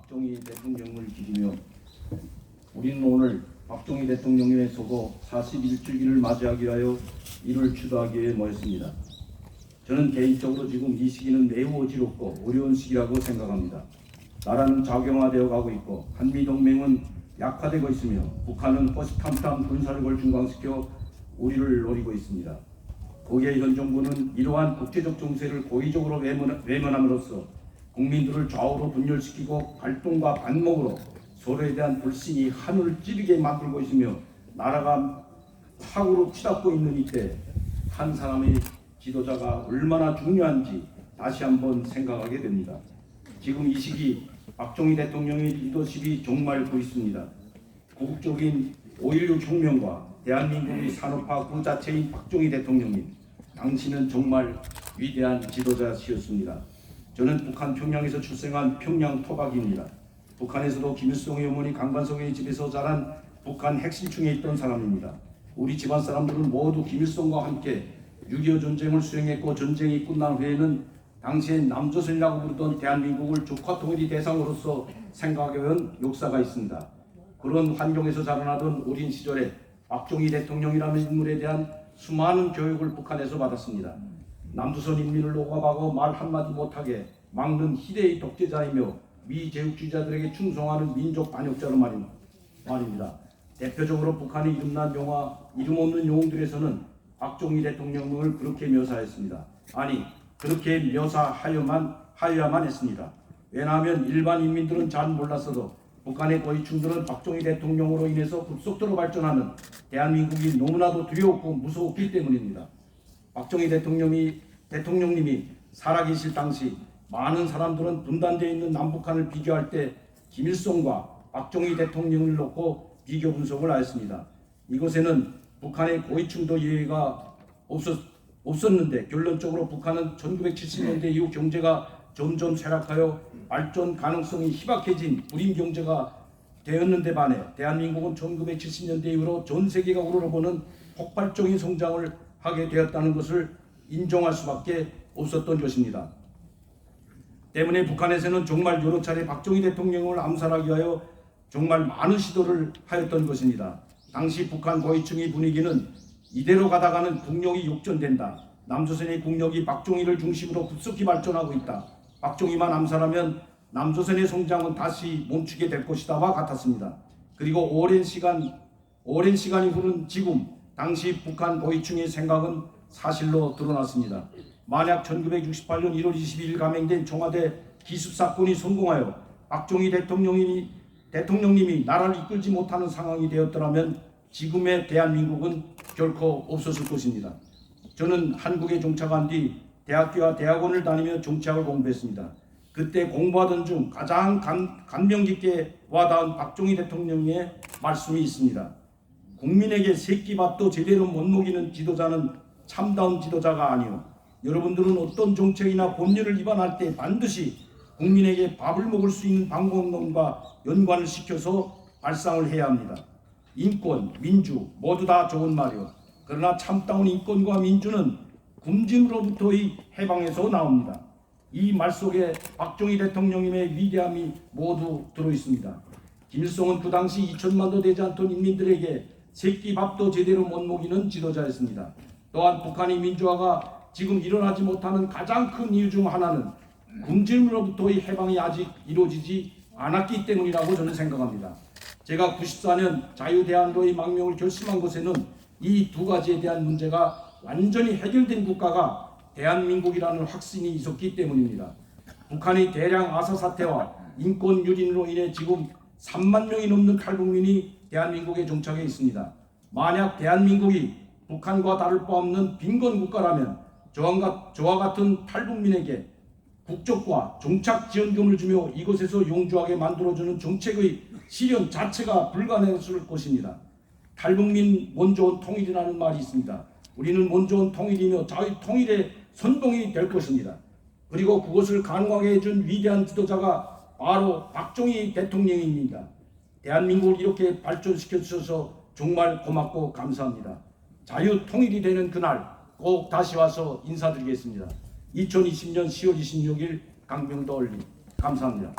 박정희 대통령을 기리며 우리는 오늘 박정희 대통령의 서거 41주기를 맞이하기 위하여 이를 추도하기 위해 모였습니다. 저는 개인적으로 지금 이 시기는 매우 어지럽고 어려운 시기라고 생각합니다. 나라는 작용화되어 가고 있고 한미동맹은 약화되고 있으며 북한은 호시탐탐 군사력을 중강시켜 우리를 노리고 있습니다. 거기에 현 정부는 이러한 국제적 정세를 고의적으로 외면함으로써 국민들을 좌우로 분열시키고 갈등과 반목으로 서로에 대한 불신이 하늘을 찌르게 만들고 있으며 나라가 파국으로 치닫고 있는 이때 한 사람의 지도자가 얼마나 중요한지 다시 한번 생각하게 됩니다. 지금 이 시기 박정희 대통령의 리더십이 종말고 있습니다. 국국적인 5.16 혁명과 대한민국의 산업화 그 자체인 박정희 대통령님, 당신은 정말 위대한 지도자시었습니다. 저는 북한 평양에서 출생한 평양 토박이입니다. 북한에서도 김일성의 어머니 강반성의 집에서 자란 북한 핵심층에 있던 사람입니다. 우리 집안 사람들은 모두 김일성과 함께 6.25 전쟁을 수행했고 전쟁이 끝난 후에는 당시엔 남조선이라고 부르던 대한민국을 조카통일의 대상으로서 생각해온 역사가 있습니다. 그런 환경에서 자라나던 어린 시절에 박정희 대통령이라는 인물에 대한 수많은 교육을 북한에서 받았습니다. 남조선 인민을 억압하고 말 한마디 못하게 막는 희대의 독재자이며 미제국주의자들에게 충성하는 민족 반역자로 말입니다. 대표적으로 북한의 이름난 영화 이름 없는 영웅들에서는 박정희 대통령을 그렇게 묘사했습니다. 아니 그렇게 묘사하여야만 했습니다. 왜냐하면 일반 인민들은 잘 몰랐어도 북한의 고위층들은 박정희 대통령으로 인해서 급속도로 발전하는 대한민국이 너무나도 두려웠고 무서웠기 때문입니다. 박정희 대통령님이 살아계실 당시 많은 사람들은 분단되어 있는 남북한을 비교할 때 김일성과 박정희 대통령을 놓고 비교 분석을 하였습니다. 이것에는 북한의 고위층도 예외가 없었는데 결론적으로 북한은 1970년대 이후 경제가 점점 쇠락하여 발전 가능성이 희박해진 불임 경제가 되었는데 반해 대한민국은 1970년대 이후로 전 세계가 우러러보는 폭발적인 성장을 하게 되었다는 것을 인정할 수밖에 없었던 것입니다. 때문에 북한에서는 정말 여러 차례 박정희 대통령을 암살하기 위하여 정말 많은 시도를 하였던 것입니다. 당시 북한 고위층의 분위기는 이대로 가다가는 국력이 역전된다. 남조선의 국력이 박정희를 중심으로 급속히 발전하고 있다. 박정희만 암살하면 남조선의 성장은 다시 멈추게 될 것이다와 같았습니다. 그리고 오랜 시간이 흐른 지금 당시 북한 고위층의 생각은 사실로 드러났습니다. 만약 1968년 1월 22일 감행된 청와대 기습사건이 성공하여 박정희 대통령님이 나라를 이끌지 못하는 상황이 되었더라면 지금의 대한민국은 결코 없었을 것입니다. 저는 한국에 정착한 뒤 대학교와 대학원을 다니며 정치학을 공부했습니다. 그때 공부하던 중 가장 감명 깊게 와닿은 박정희 대통령의 말씀이 있습니다. 국민에게 새끼밥도 제대로 못 먹이는 지도자는 참다운 지도자가 아니오. 여러분들은 어떤 정책이나 법률을 위반할 때 반드시 국민에게 밥을 먹을 수 있는 방법론과 연관을 시켜서 발상을 해야 합니다. 인권, 민주 모두 다 좋은 말이오. 그러나 참다운 인권과 민주는 굶짐으로부터의 해방에서 나옵니다. 이 말 속에 박정희 대통령님의 위대함이 모두 들어있습니다. 김일성은 그 당시 2천만도 되지 않던 인민들에게 새끼밥도 제대로 못 먹이는 지도자였습니다. 또한 북한의 민주화가 지금 일어나지 못하는 가장 큰 이유 중 하나는 굶짐으로부터의 해방이 아직 이루어지지 않았기 때문이라고 저는 생각합니다. 제가 94년 자유대한로의 망명을 결심한 것에는 이 두 가지에 대한 문제가 완전히 해결된 국가가 대한민국이라는 확신이 있었기 때문입니다. 북한의 대량 아사 사태와 인권 유린으로 인해 지금 3만 명이 넘는 탈북민이 대한민국에 정착해 있습니다. 만약 대한민국이 북한과 다를 바 없는 빈곤 국가라면 저와 같은 탈북민에게 국적과 정착 지원금을 주며 이곳에서 용주하게 만들어주는 정책의 실현 자체가 불가능했을 것입니다. 탈북민 먼저 온 통일이라는 말이 있습니다. 우리는 먼저 온 통일이며 자유 통일의 선봉이 될 것입니다. 그리고 그것을 가능하게 해준 위대한 지도자가 바로 박정희 대통령입니다. 대한민국을 이렇게 발전시켜 주셔서 정말 고맙고 감사합니다. 자유 통일이 되는 그날 꼭 다시 와서 인사드리겠습니다. 2020년 10월 26일 강명도 올림. 감사합니다.